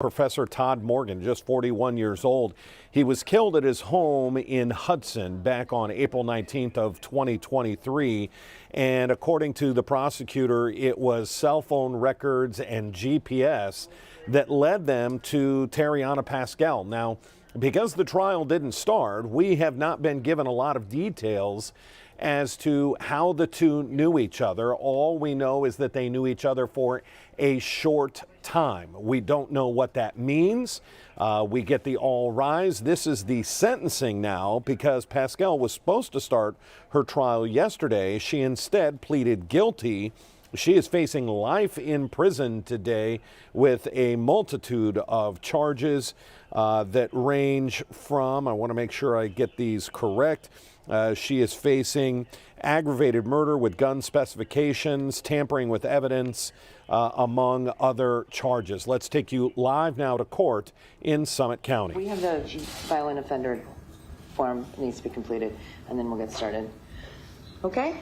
Professor Todd Morgan, just 41 years old. He was killed at his home in Hudson back on April 19th of 2023. And according to the prosecutor, it was cell phone records and GPS that led them to Terriana Pascal. Now, because the trial didn't start, we have not been given a lot of details as to how the two knew each other. All we know is that they knew each other for a short time. We don't know what that means. We get the all rise. This is the sentencing now because Pascal was supposed to start her trial yesterday. She instead pleaded guilty. She is facing life in prison today with a multitude of charges that range from, I want to make sure I get these correct, she is facing aggravated murder with gun specifications, tampering with evidence, among other charges. Let's take you live now to court in Summit County. We have the violent offender form that needs to be completed, and then we'll get started. Okay?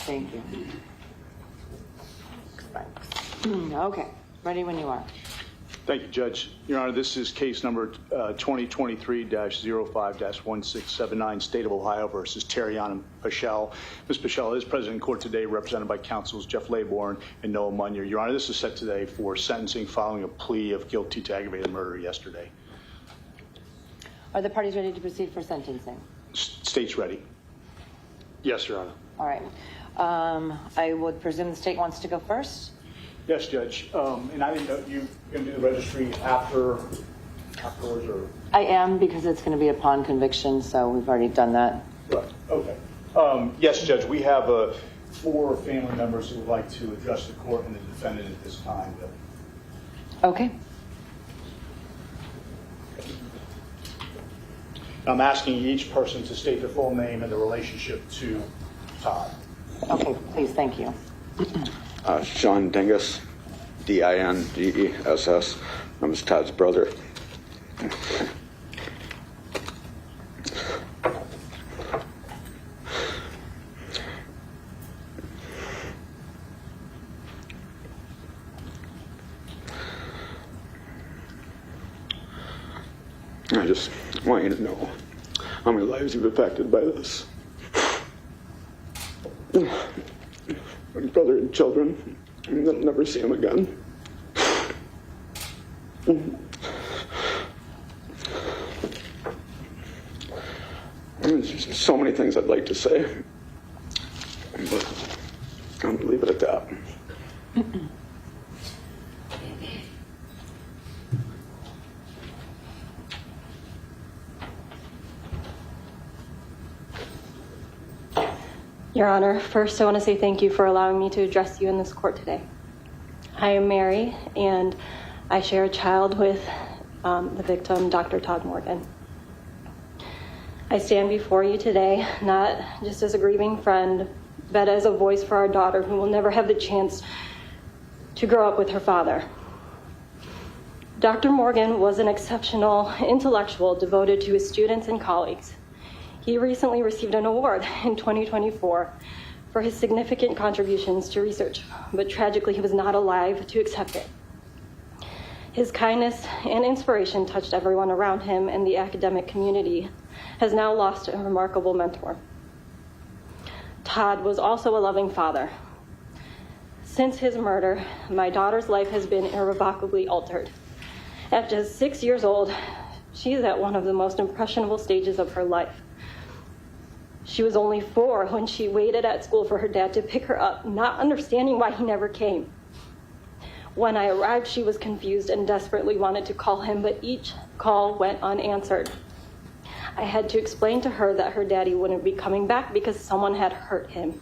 Thank you. Okay, ready when you are. Thank you, Judge. Your Honor, this is case number 2023-05-1679, State of Ohio versus Terriana Pascal. Ms. Pascal is present in court today, represented by counsels Jeff Laybourne and Noah Munier. Your Honor, this is set today for sentencing following a plea of guilty to aggravated murder yesterday. Are the parties ready to proceed for sentencing? State's ready. Yes, Your Honor. All right. I would presume the state wants to go first. Yes, Judge. And I didn't know you going to do the registry afterwards, or? I am, because it's going to be upon conviction, so we've already done that. Right. Okay. Yes, Judge. We have 4 family members who would like to address the court and the defendant at this time. Okay. I'm asking each person to state their full name and their relationship to Todd. Okay, please. Thank you. Sean Dingus, D-I-N-G-E-S-S. I'm his Todd's brother. I just want you to know how many lives you've affected by this. My brother and children, and they'll never see him again. There's just so many things I'd like to say, but I'm gonna leave it at that. Your Honor, first I want to say thank you for allowing me to address you in this court today. I am Mary, and I share a child with the victim, Dr. Todd Morgan. I stand before you today not just as a grieving friend, but as a voice for our daughter who will never have the chance to grow up with her father. Dr. Morgan was an exceptional intellectual devoted to his students and colleagues. He recently received an award in 2024 for his significant contributions to research, but tragically he was not alive to accept it. His kindness and inspiration touched everyone around him, and the academic community has now lost a remarkable mentor. Todd was also a loving father. Since his murder, my daughter's life has been irrevocably altered. At just 6 years old, she is at one of the most impressionable stages of her life. She was only 4 when she waited at school for her dad to pick her up, not understanding why he never came. When I arrived, she was confused and desperately wanted to call him, but each call went unanswered. I had to explain to her that her daddy wouldn't be coming back because someone had hurt him.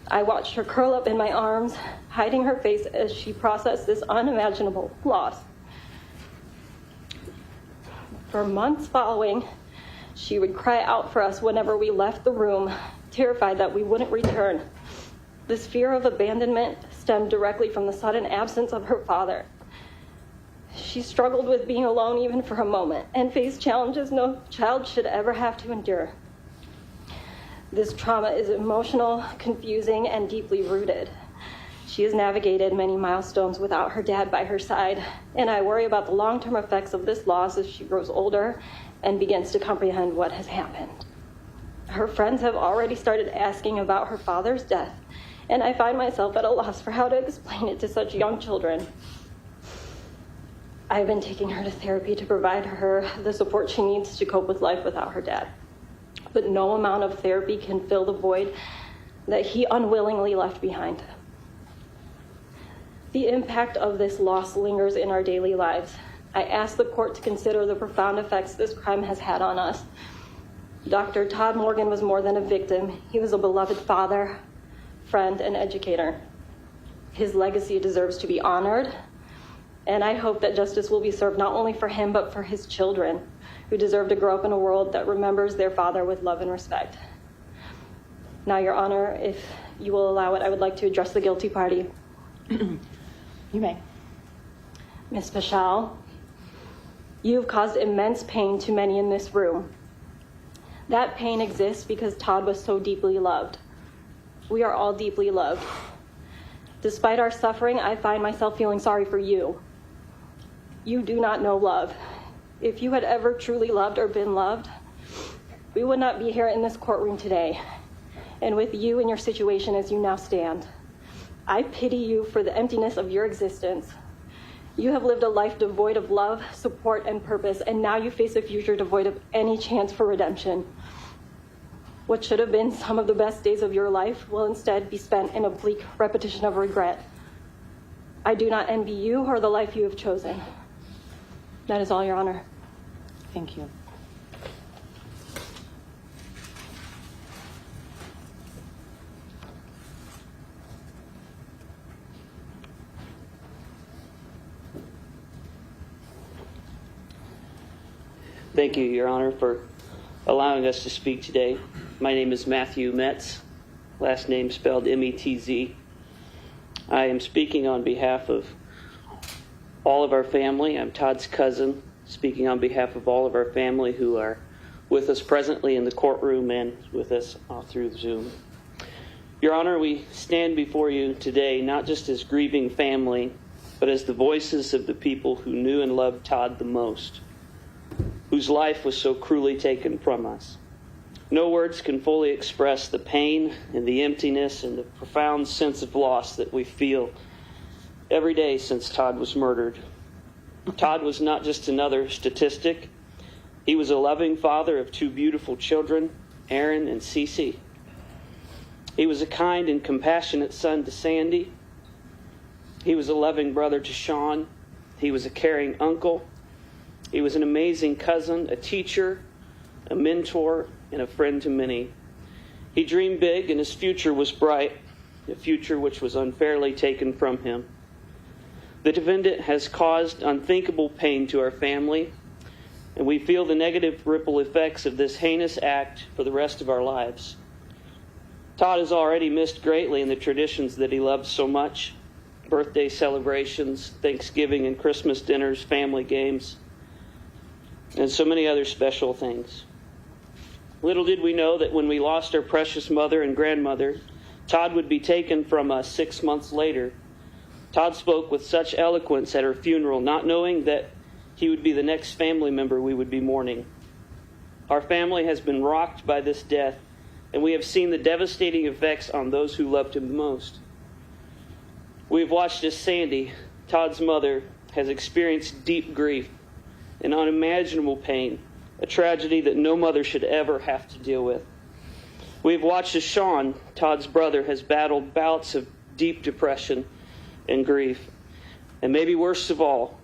I watched her curl up in my arms, hiding her face as she processed this unimaginable loss. For months following, She would cry out for us whenever we left the room, terrified that we wouldn't return. This fear of abandonment stemmed directly from the sudden absence of her father. She struggled with being alone even for a moment and faced challenges no child should ever have to endure. This trauma is emotional, confusing, and deeply rooted. She has navigated many milestones without her dad by her side, and I worry about the long-term effects of this loss as she grows older and begins to comprehend what has happened. Her friends have already started asking about her father's death, and I find myself at a loss for how to explain it to such young children. I've been taking her to therapy to provide her the support she needs to cope with life without her dad. But no amount of therapy can fill the void that he unwillingly left behind. The impact of this loss lingers in our daily lives. I ask the court to consider the profound effects this crime has had on us. Dr. Todd Morgan was more than a victim. He was a beloved father, friend, and educator. His legacy deserves to be honored, and I hope that justice will be served not only for him, but for his children, who deserve to grow up in a world that remembers their father with love and respect. Now, Your Honor, if you will allow it, I would like to address the guilty party. You may. Ms. Paschal, you have caused immense pain to many in this room. That pain exists because Todd was so deeply loved. We are all deeply loved. Despite our suffering, I find myself feeling sorry for you. You do not know love. If you had ever truly loved or been loved, we would not be here in this courtroom today, and with you in your situation as you now stand. I pity you for the emptiness of your existence. You have lived a life devoid of love, support, and purpose, and now you face a future devoid of any chance for redemption. What should have been some of the best days of your life will instead be spent in a bleak repetition of regret. I do not envy you or the life you have chosen. That is all, Your Honor. Thank you. Thank you, Your Honor, for allowing us to speak today. My name is Matthew Metz, last name spelled M-E-T-Z. I am speaking on behalf of all of our family. I'm Todd's cousin, speaking on behalf of all of our family who are with us presently in the courtroom and with us through Zoom. Your Honor, we stand before you today not just as grieving family, but as the voices of the people who knew and loved Todd the most, whose life was so cruelly taken from us. No words can fully express the pain and the emptiness and the profound sense of loss that we feel every day since Todd was murdered. Todd was not just another statistic. He was a loving father of two beautiful children, Aaron and Cece. He was a kind and compassionate son to Sandy. He was a loving brother to Sean. He was a caring uncle. He was an amazing cousin, a teacher, a mentor, and a friend to many. He dreamed big, and his future was bright, a future which was unfairly taken from him. The defendant has caused unthinkable pain to our family, and we feel the negative ripple effects of this heinous act for the rest of our lives. Todd has already missed greatly in the traditions that he loved so much: birthday celebrations, Thanksgiving and Christmas dinners, family games, and so many other special things. Little did we know that when we lost our precious mother and grandmother, Todd would be taken from us 6 months later. Todd spoke with such eloquence at her funeral, not knowing that he would be the next family member we would be mourning. Our family has been rocked by this death, and we have seen the devastating effects on those who loved him most. We have watched as Sandy, Todd's mother, has experienced deep grief and unimaginable pain, a tragedy that no mother should ever have to deal with. We have watched as Sean, Todd's brother, has battled bouts of deep depression and grief. And maybe worst of all,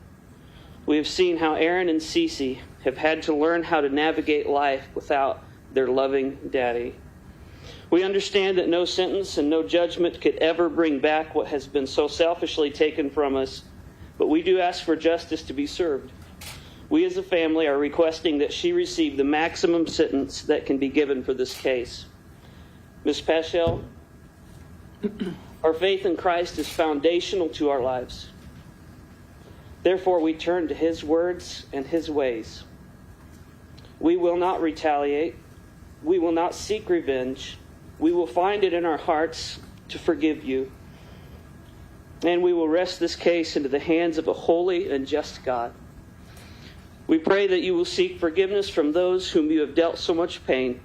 we have seen how Aaron and Cece have had to learn how to navigate life without their loving daddy. We understand that no sentence and no judgment could ever bring back what has been so selfishly taken from us, but we do ask for justice to be served. We as a family are requesting that she receive the maximum sentence that can be given for this case. Ms. Peschel, our faith in Christ is foundational to our lives. Therefore, we turn to his words and his ways. We will not retaliate. We will not seek revenge. We will find it in our hearts to forgive you. And we will rest this case into the hands of a holy and just God. We pray that you will seek forgiveness from those whom you have dealt so much pain.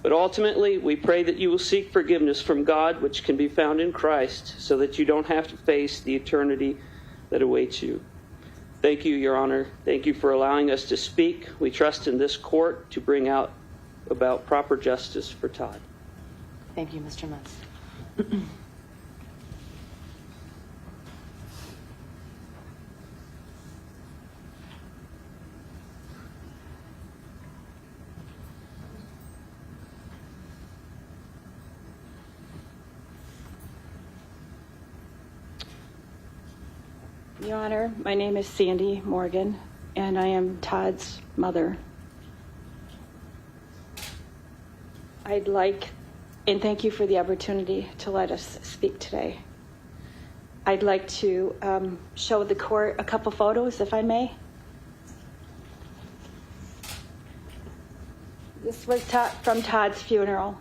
But ultimately, we pray that you will seek forgiveness from God, which can be found in Christ, so that you don't have to face the eternity that awaits you. Thank you, Your Honor. Thank you for allowing us to speak. We trust in this court to bring out about proper justice for Todd. Thank you, Mr. Metz. Your Honor, my name is Sandy Morgan, and I am Todd's mother. I'd like, and thank you for the opportunity to let us speak today. I'd like to show the court a couple photos, if I may. This was from Todd's funeral.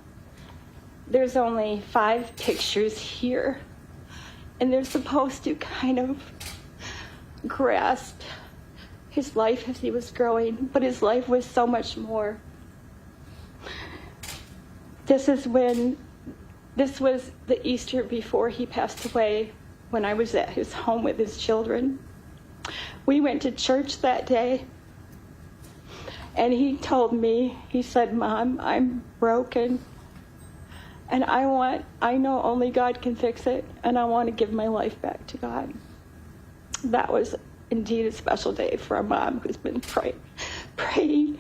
There's only 5 pictures here, and they're supposed to kind of grasp his life as he was growing, but his life was so much more. This was the Easter before he passed away, when I was at his home with his children. We went to church that day, and he told me, he said, "Mom, I'm broken, and I know only God can fix it, and I want to give my life back to God." That was indeed a special day for a mom who's been praying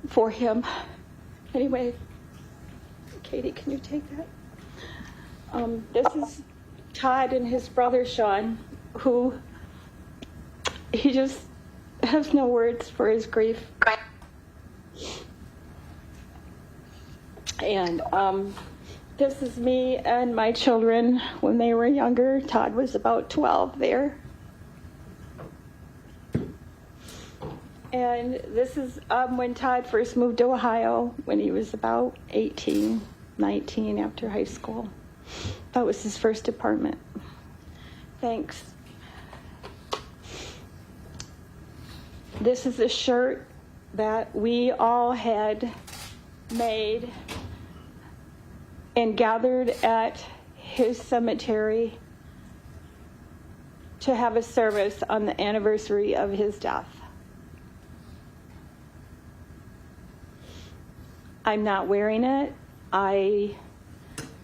for him. Anyway, Katie, can you take that? This is Todd and his brother Sean, who he just has no words for his grief. And this is me and my children when they were younger. Todd was about 12 there. And this is when Todd first moved to Ohio when he was about 18, 19 after high school. That was his first apartment. Thanks. This is a shirt that we all had made and gathered at his cemetery to have a service on the anniversary of his death. I'm not wearing it. I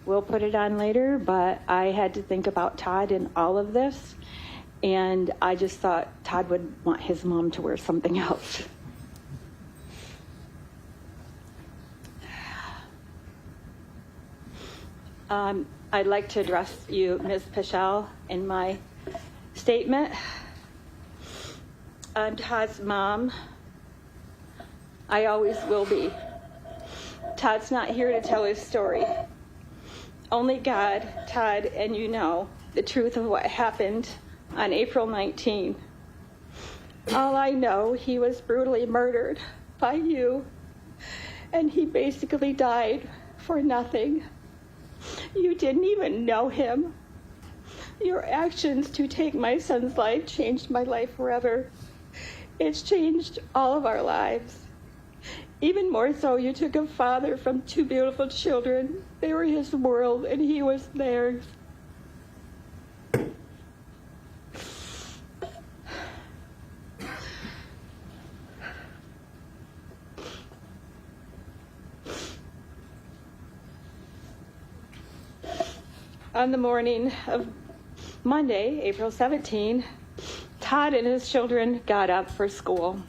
will put it on later, but I had to think about Todd in all of this, and I just thought Todd would want his mom to wear something else. I'd like to address you, Ms. Peschel, in my statement. I'm Todd's mom. I always will be. Todd's not here to tell his story. Only God, Todd, and you know the truth of what happened on April 19. All I know, he was brutally murdered by you, and he basically died for nothing. You didn't even know him. Your actions to take my son's life changed my life forever. It's changed all of our lives. Even more so, you took a father from 2 beautiful children. They were his world, and he was theirs. On the morning of Monday, April 17, Todd and his children got up for school.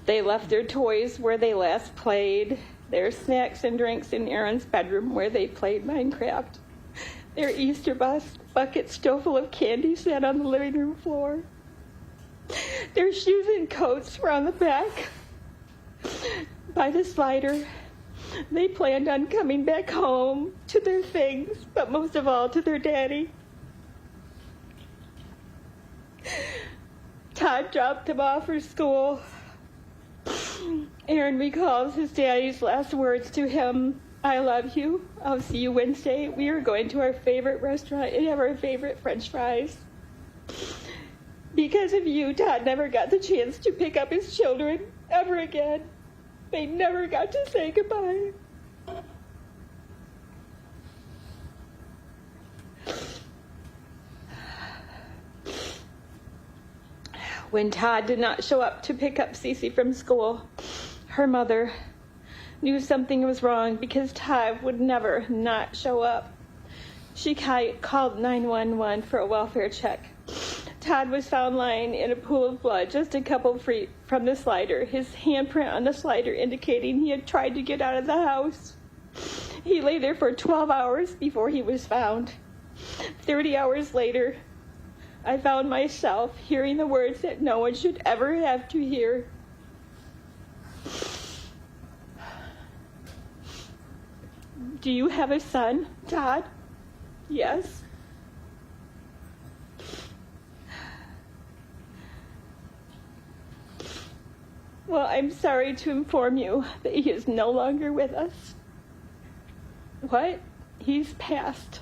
They left their toys where they last played, their snacks and drinks in Aaron's bedroom where they played Minecraft. Their Easter bucket still full of candy sat on the living room floor. Their shoes and coats were on the back by the slider. They planned on coming back home to their things, but most of all to their daddy. Todd dropped him off for school. Aaron recalls his daddy's last words to him: "I love you. I'll see you Wednesday. We are going to our favorite restaurant and have our favorite French fries." Because of you, Todd never got the chance to pick up his children ever again. They never got to say goodbye. When Todd did not show up to pick up Cece from school, her mother knew something was wrong because Todd would never not show up. She called 911 for a welfare check. Todd was found lying in a pool of blood just a couple feet from the slider, his handprint on the slider indicating he had tried to get out of the house. He lay there for 12 hours before he was found. 30 hours later, I found myself hearing the words that no one should ever have to hear. "Do you have a son, Todd?" "Yes." "Well, I'm sorry to inform you that he is no longer with us." "What?" "He's passed."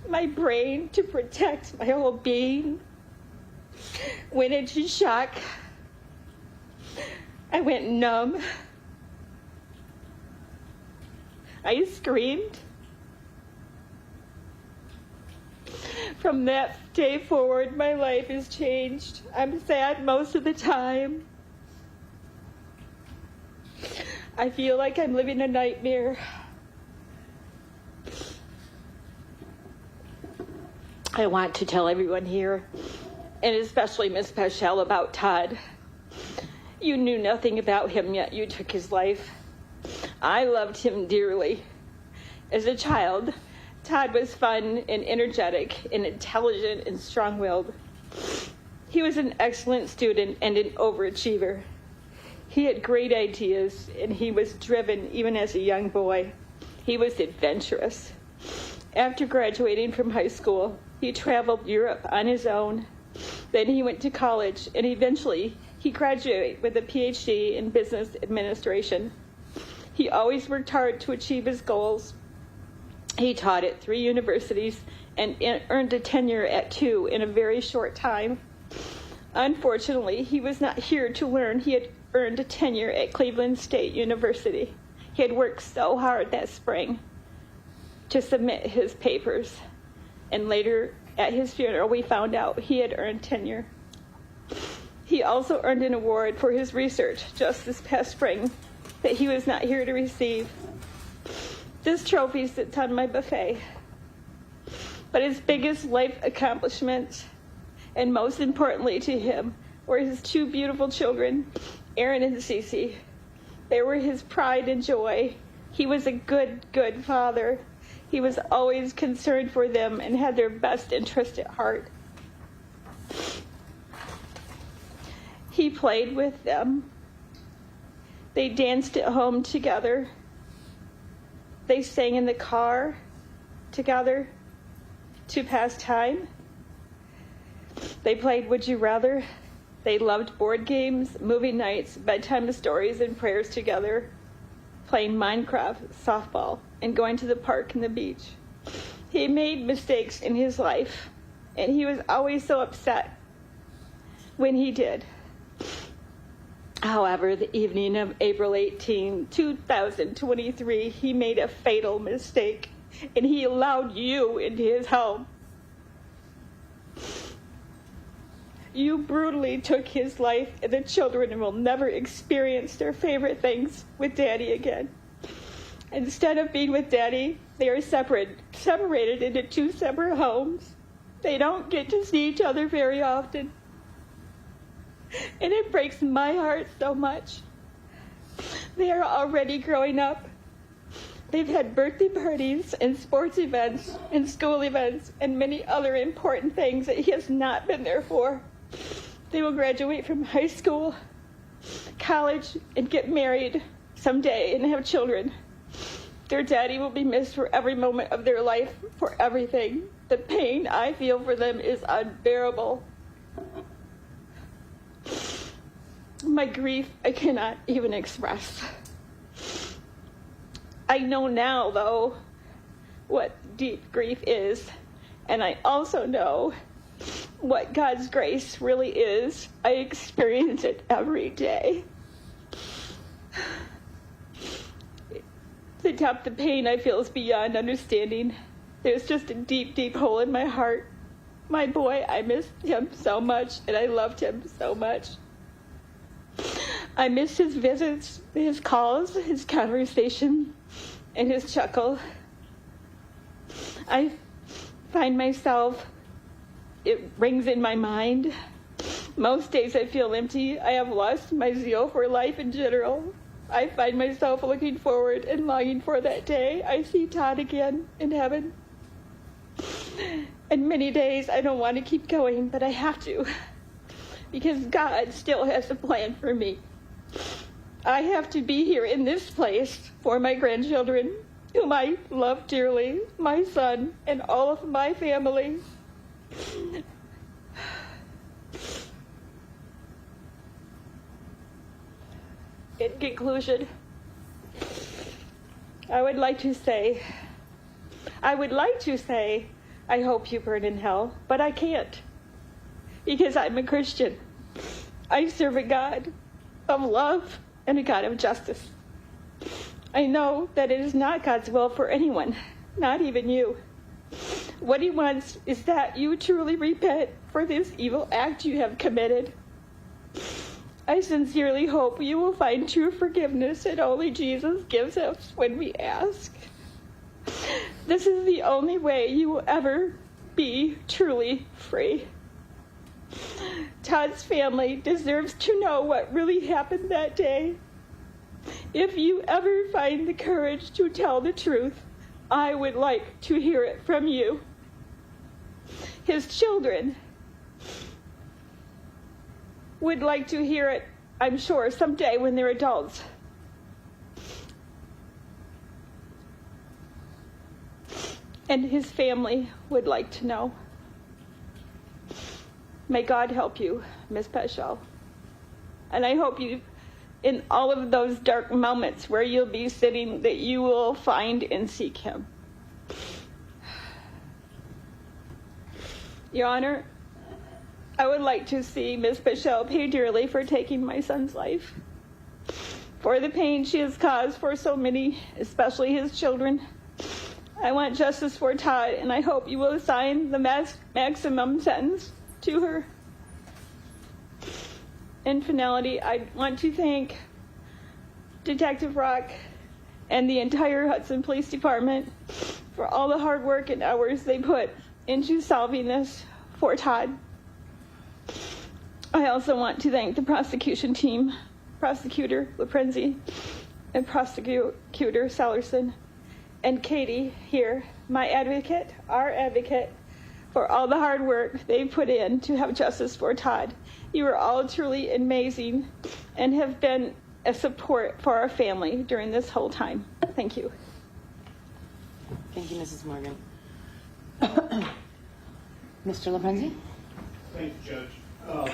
My brain, to protect my whole being, went into shock. I went numb. I screamed. From that day forward, my life has changed. I'm sad most of the time. I feel like I'm living a nightmare. I want to tell everyone here, and especially Miss Peschel, about Todd. You knew nothing about him, yet you took his life. I loved him dearly. As a child, Todd was fun and energetic and intelligent and strong-willed. He was an excellent student and an overachiever. He had great ideas, and he was driven even as a young boy. He was adventurous. After graduating from high school, he traveled Europe on his own. Then he went to college, and eventually he graduated with a PhD in business administration. He always worked hard to achieve his goals. He taught at 3 universities and earned a tenure at 2 in a very short time. Unfortunately, he was not here to learn he had earned a tenure at Cleveland State University. He had worked so hard that spring to submit his papers, and later at his funeral we found out he had earned tenure. He also earned an award for his research just this past spring that he was not here to receive. This trophy sits on my buffet. But his biggest life accomplishments, and most importantly to him, were his 2 beautiful children, Aaron and Cece. They were his pride and joy. He was a good father. He was always concerned for them and had their best interest at heart. He played with them. They danced at home together. They sang in the car together to pass time. They played Would You Rather. They loved board games, movie nights, bedtime stories, and prayers together, playing Minecraft, softball, and going to the park and the beach. He made mistakes in his life, and he was always so upset when he did. However, the evening of April 18, 2023, he made a fatal mistake, and he allowed you into his home. You brutally took his life, and the children will never experience their favorite things with Daddy again. Instead of being with Daddy, they are separated into 2 separate homes. They don't get to see each other very often. And it breaks my heart so much. They are already growing up. They've had birthday parties and sports events and school events and many other important things that he has not been there for. They will graduate from high school, college, and get married someday and have children. Their daddy will be missed for every moment of their life, for everything. The pain I feel for them is unbearable. My grief I cannot even express. I know now, though, what deep grief is, and I also know what God's grace really is. I experience it every day. The depth of pain I feel is beyond understanding. There's just a deep, deep hole in my heart. My boy, I missed him so much, and I loved him so much. I miss his visits, his calls, his conversation, and his chuckle. I find myself, it rings in my mind. Most days I feel empty. I have lost my zeal for life in general. I find myself looking forward and longing for that day I see Todd again in heaven. And many days I don't want to keep going, but I have to, because God still has a plan for me. I have to be here in this place for my grandchildren, whom I love dearly, my son, and all of my family. In conclusion, I would like to say, I hope you burn in hell, but I can't, because I'm a Christian. I serve a God of love and a God of justice. I know that it is not God's will for anyone, not even you. What he wants is that you truly repent for this evil act you have committed. I sincerely hope you will find true forgiveness that only Jesus gives us when we ask. This is the only way you will ever be truly free. Todd's family deserves to know what really happened that day. If you ever find the courage to tell the truth, I would like to hear it from you. His children would like to hear it, I'm sure, someday when they're adults. And his family would like to know. May God help you, Miss Peschel. And I hope you, in all of those dark moments where you'll be sitting, that you will find and seek him. Your Honor, I would like to see Miss Peschel pay dearly for taking my son's life, for the pain she has caused for so many, especially his children. I want justice for Todd, and I hope you will assign the maximum sentence to her. In finality, I want to thank Detective Rock and the entire Hudson Police Department for all the hard work and hours they put into solving this for Todd. I also want to thank the prosecution team, Prosecutor Laprenzi and Prosecutor Sellerson, and Katie here, my advocate, our advocate, for all the hard work they put in to have justice for Todd. You are all truly amazing and have been a support for our family during this whole time. Thank you. Thank you, Mrs. Morgan. Mr. Laprenzi? Thank you, Judge.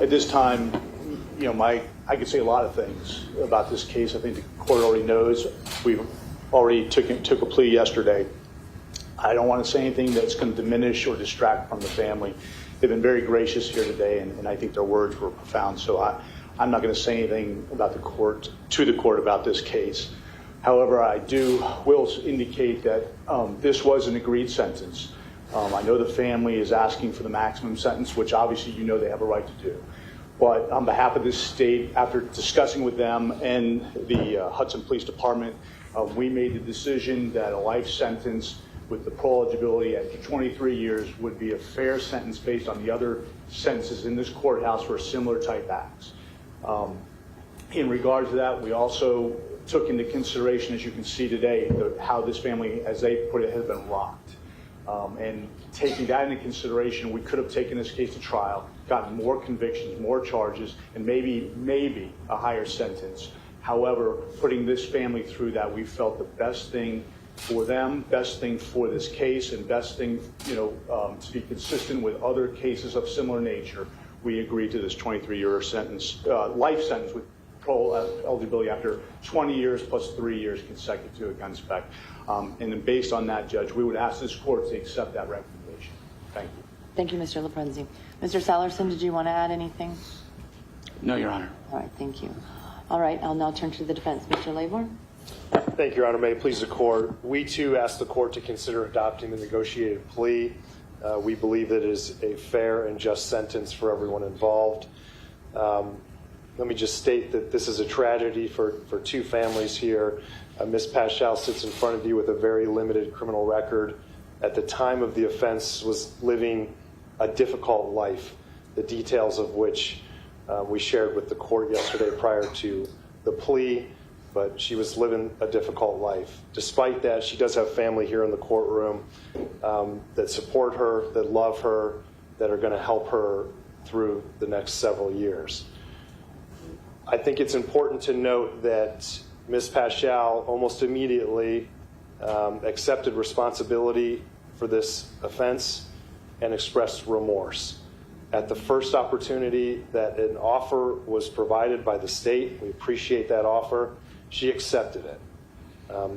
At this time, I could say a lot of things about this case. I think the court already knows. We've already took a plea yesterday. I don't want to say anything that's going to diminish or distract from the family. They've been very gracious here today, and I think their words were profound. So I'm not going to say anything about to the court about this case. However, I will indicate that this was an agreed sentence. I know the family is asking for the maximum sentence, which obviously they have a right to do. But on behalf of this state, after discussing with them and the Hudson Police Department, we made the decision that a life sentence with the parole eligibility at 23 years would be a fair sentence based on the other sentences in this courthouse for similar type acts. In regards to that, we also took into consideration, as you can see today, how this family, as they put it, has been rocked. And taking that into consideration, we could have taken this case to trial, gotten more convictions, more charges, and maybe a higher sentence. However, putting this family through that, we felt the best thing for them, best thing for this case, and best thing, to be consistent with other cases of similar nature. We agreed to this 23-year sentence, life sentence with parole eligibility after 20 years plus 3 years consecutive to a gun spec. And then based on that, Judge, we would ask this court to accept that recommendation. Thank you. Thank you, Mr. LaPrenzi. Mr. Sallerson, did you want to add anything? No, Your Honor. All right, thank you. All right, I'll now turn to the defense. Mr. Laybourne? Thank you, Your Honor. May it please the court. We, too, ask the court to consider adopting the negotiated plea. We believe that it is a fair and just sentence for everyone involved. Let me just state that this is a tragedy for two families here. Ms. Paschal sits in front of you with a very limited criminal record. At the time of the offense, was living a difficult life, the details of which we shared with the court yesterday prior to the plea, but she was living a difficult life. Despite that, she does have family here in the courtroom that support her, that love her, that are going to help her through the next several years. I think it's important to note that Ms. Paschal almost immediately accepted responsibility for this offense and expressed remorse. At the first opportunity that an offer was provided by the state, we appreciate that offer, she accepted it.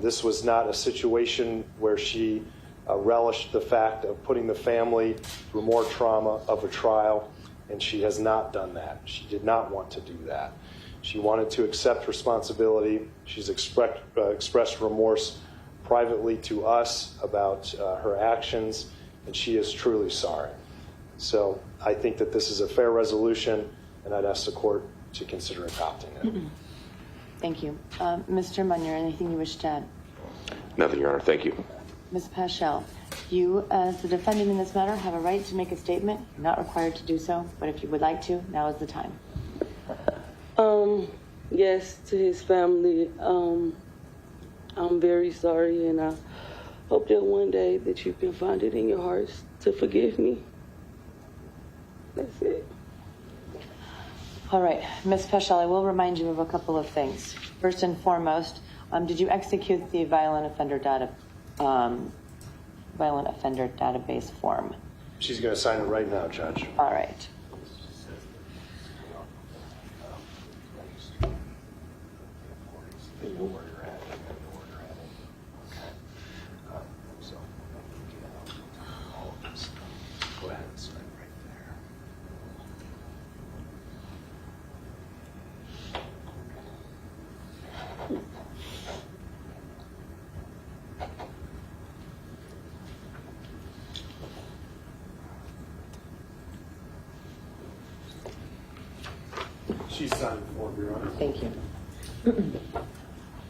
This was not a situation where she relished the fact of putting the family through more trauma of a trial, and she has not done that. She did not want to do that. She wanted to accept responsibility. She's expressed remorse privately to us about her actions, and she is truly sorry. So I think that this is a fair resolution, and I'd ask the court to consider adopting it. Thank you. Mr. Munier, anything you wish to add? Nothing, Your Honor. Thank you. Ms. Paschal, you, as the defendant in this matter, have a right to make a statement. You're not required to do so, but if you would like to, now is the time. Yes, to his family, I'm very sorry, and I hope that one day that you can find it in your hearts to forgive me. That's it. All right, Ms. Paschal, I will remind you of a couple of things. First and foremost, did you execute the violent offender database form? She's going to sign it right now, Judge. All right. They know where you're at. They know where you're at. Okay. So, all of this. Go ahead and sign right there. She's signed the form, Your Honor. Thank you.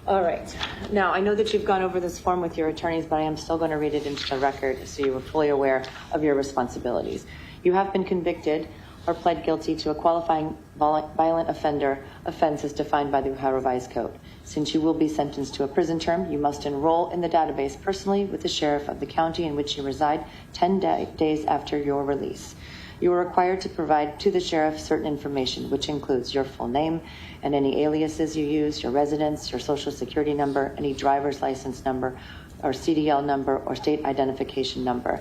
All right. Now, I know that you've gone over this form with your attorneys, but I am still going to read it into the record so you are fully aware of your responsibilities. You have been convicted or pled guilty to a qualifying violent offender offense as defined by the Ohio Revised Code. Since you will be sentenced to a prison term, you must enroll in the database personally with the sheriff of the county in which you reside 10 days after your release. You are required to provide to the sheriff certain information, which includes your full name and any aliases you use, your residence, your social security number, any driver's license number or CDL number or state identification number,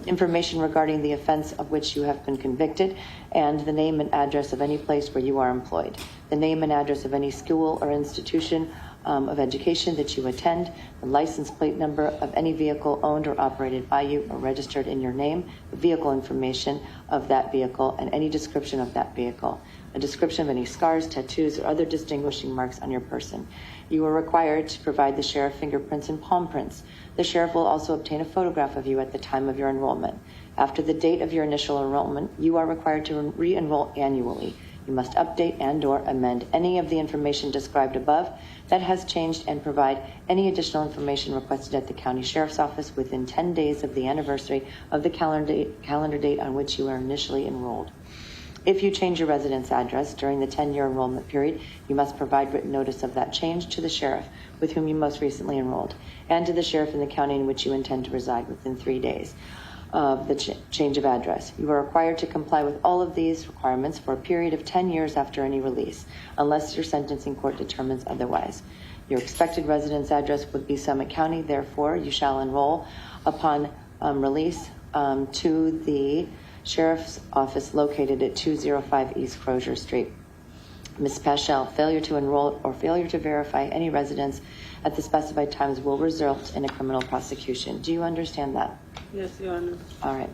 information regarding the offense of which you have been convicted, and the name and address of any place where you are employed, the name and address of any school or institution of education that you attend, the license plate number of any vehicle owned or operated by you or registered in your name, the vehicle information of that vehicle, and any description of that vehicle, a description of any scars, tattoos, or other distinguishing marks on your person. You are required to provide the sheriff fingerprints and palm prints. The sheriff will also obtain a photograph of you at the time of your enrollment. After the date of your initial enrollment, you are required to re-enroll annually. You must update and/or amend any of the information described above that has changed and provide any additional information requested at the county sheriff's office within 10 days of the anniversary of the calendar date on which you were initially enrolled. If you change your residence address during the 10-year enrollment period, you must provide written notice of that change to the sheriff with whom you most recently enrolled, and to the sheriff in the county in which you intend to reside within 3 days of the change of address. You are required to comply with all of these requirements for a period of 10 years after any release, unless your sentencing court determines otherwise. Your expected residence address would be Summit County, therefore you shall enroll upon release to the Sheriff's Office located at 205 East Crozier Street. Ms. Paschal, failure to enroll or failure to verify any residence at the specified times will result in a criminal prosecution. Do you understand that? Yes, Your Honor. All right.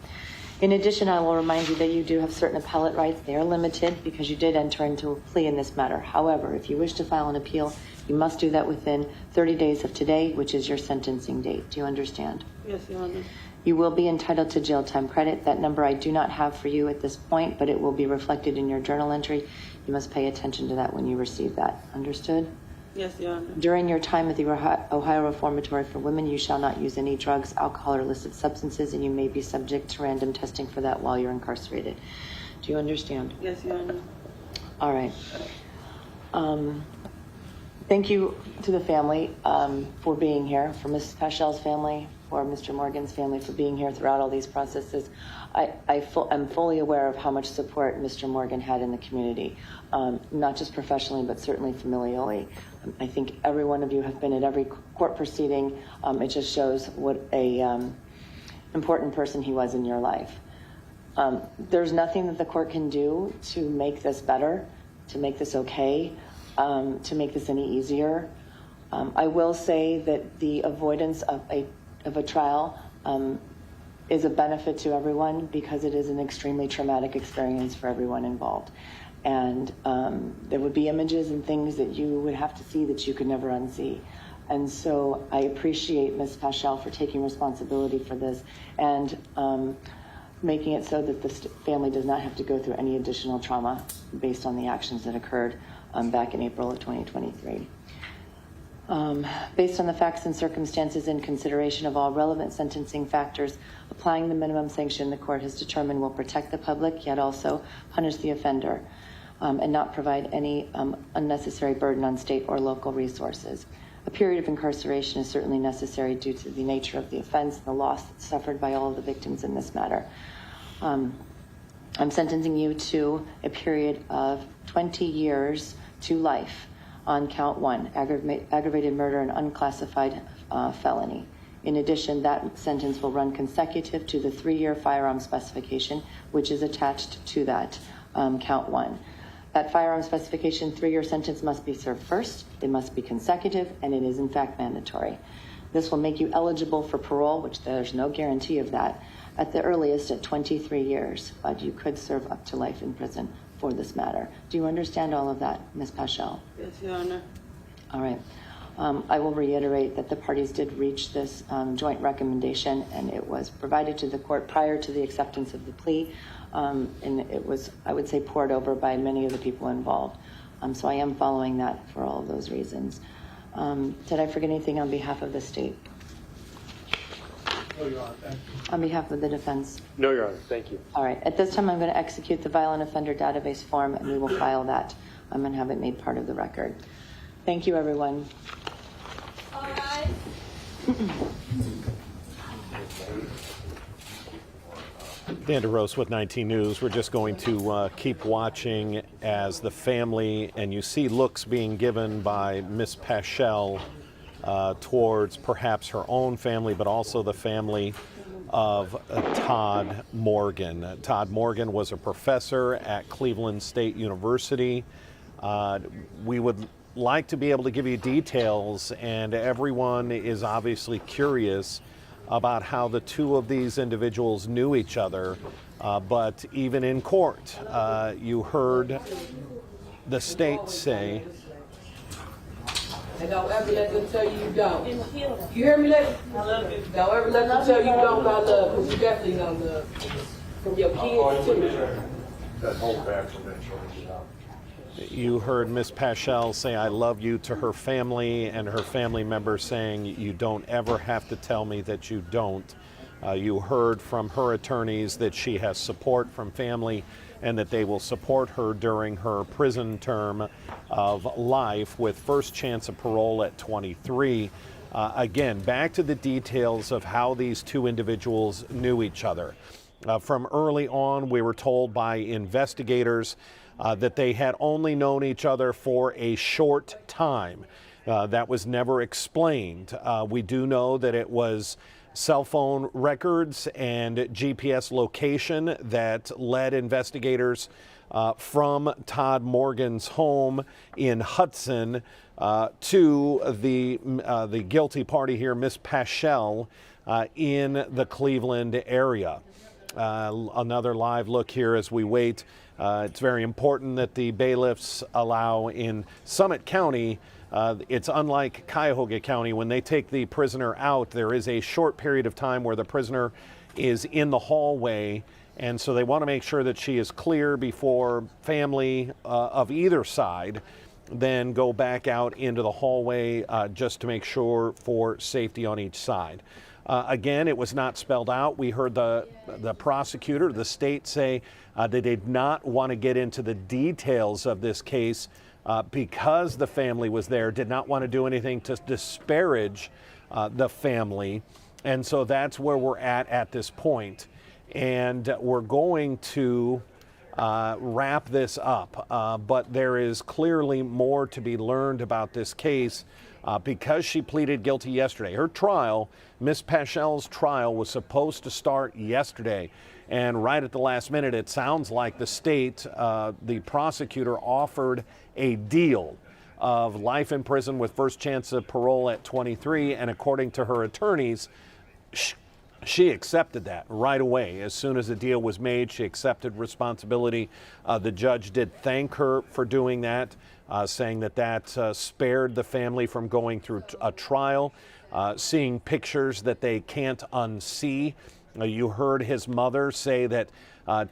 In addition, I will remind you that you do have certain appellate rights. They are limited because you did enter into a plea in this matter. However, if you wish to file an appeal, you must do that within 30 days of today, which is your sentencing date. Do you understand? Yes, Your Honor. You will be entitled to jail time credit. That number I do not have for you at this point, but it will be reflected in your journal entry. You must pay attention to that when you receive that. Understood? Yes, Your Honor. During your time at the Ohio Reformatory for Women, you shall not use any drugs, alcohol, or illicit substances, and you may be subject to random testing for that while you're incarcerated. Do you understand? Yes, Your Honor. All right. Thank you to the family for being here, for Mrs. Paschal's family, for Mr. Morgan's family for being here throughout all these processes. I'm fully aware of how much support Mr. Morgan had in the community, not just professionally, but certainly familially. I think every one of you have been at every court proceeding. It just shows what a important person he was in your life. There's nothing that the court can do to make this better, to make this okay, to make this any easier. I will say that the avoidance of a trial is a benefit to everyone because it is an extremely traumatic experience for everyone involved. And there would be images and things that you would have to see that you could never unsee. And so I appreciate Ms. Paschal for taking responsibility for this and making it so that the family does not have to go through any additional trauma based on the actions that occurred back in April of 2023. Based on the facts and circumstances in consideration of all relevant sentencing factors, applying the minimum sanction the court has determined will protect the public, yet also punish the offender and not provide any unnecessary burden on state or local resources. A period of incarceration is certainly necessary due to the nature of the offense and the loss suffered by all of the victims in this matter. I'm sentencing you to a period of 20 years to life on count 1, aggravated murder and unclassified felony. In addition, that sentence will run consecutive to the 3-year firearm specification, which is attached to that count 1. That firearm specification 3-year sentence must be served first, it must be consecutive, and it is in fact mandatory. This will make you eligible for parole, which there's no guarantee of that, at the earliest at 23 years, but you could serve up to life in prison for this matter. Do you understand all of that, Ms. Paschal? Yes, Your Honor. All right. I will reiterate that the parties did reach this joint recommendation, and it was provided to the court prior to the acceptance of the plea, and it was, I would say, poured over by many of the people involved. So I am following that for all of those reasons. Did I forget anything on behalf of the state? No, Your Honor. Thank you. On behalf of the defense? No, Your Honor. Thank you. All right. At this time, I'm going to execute the violent offender database form, and we will file that and have it made part of the record. Thank you, everyone. All right. Dan DeRose with 19 News. We're just going to keep watching as the family, and you see looks being given by Miss Paschal towards perhaps her own family, but also the family of Todd Morgan. Todd Morgan was a professor at Cleveland State University. We would like to be able to give you details, and everyone is obviously curious about how the two of these individuals knew each other. But even in court, you heard the state say, and don't ever let them tell you you don't. You hear me, lady? I love you. Don't ever let them tell you you don't got love, because you definitely don't love. From your kids, too. That whole back from that showing out. you heard Miss Paschal say I love you to her family, and her family members saying you don't ever have to tell me that you don't. You heard from her attorneys that she has support from family and that they will support her during her prison term of life with first chance of parole at 23. Again, back to the details of how these two individuals knew each other. From early on, we were told by investigators that they had only known each other for a short time. That was never explained. We do know that it was cell phone records and GPS location that led investigators from Todd Morgan's home in Hudson to the guilty party here, Miss Paschal, in the Cleveland area. Another live look here as we wait. It's very important that the bailiffs allow in Summit County. It's unlike Cuyahoga County. When they take the prisoner out, there is a short period of time where the prisoner is in the hallway, and so they want to make sure that she is clear before family of either side then go back out into the hallway just to make sure for safety on each side. Again, it was not spelled out. We heard the prosecutor, the state, say they did not want to get into the details of this case because the family was there, did not want to do anything to disparage the family. And so that's where we're at this point. And we're going to wrap this up. But there is clearly more to be learned about this case because she pleaded guilty yesterday. Her trial, Miss Paschal's trial, was supposed to start yesterday. And right at the last minute, it sounds like the state, the prosecutor, offered a deal of life in prison with first chance of parole at 23. And according to her attorneys, she accepted that right away. As soon as the deal was made, she accepted responsibility. The judge did thank her for doing that, saying that spared the family from going through a trial, seeing pictures that they can't unsee. You heard his mother say that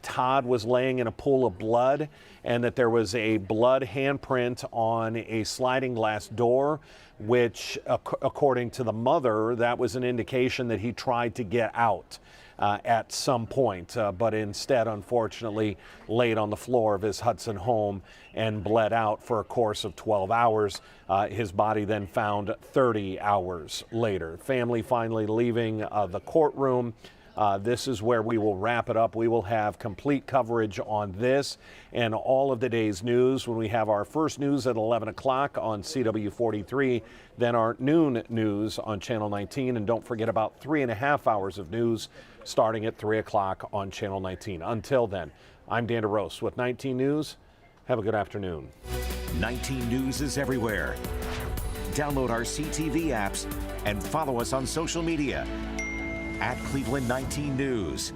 Todd was laying in a pool of blood and that there was a blood handprint on a sliding glass door, which, according to the mother, that was an indication that he tried to get out at some point, but instead, unfortunately, laid on the floor of his Hudson home and bled out for a course of 12 hours. His body then found 30 hours later. Family finally leaving the courtroom. This is where we will wrap it up. We will have complete coverage on this and all of the day's news when we have our first news at 11 o'clock on CW43, then our noon news on Channel 19. And don't forget about 3.5 hours of news starting at 3 o'clock on Channel 19. Until then, I'm Dan DeRose with 19 News. Have a good afternoon. 19 News is everywhere. Download our CTV apps and follow us on social media at Cleveland 19 News.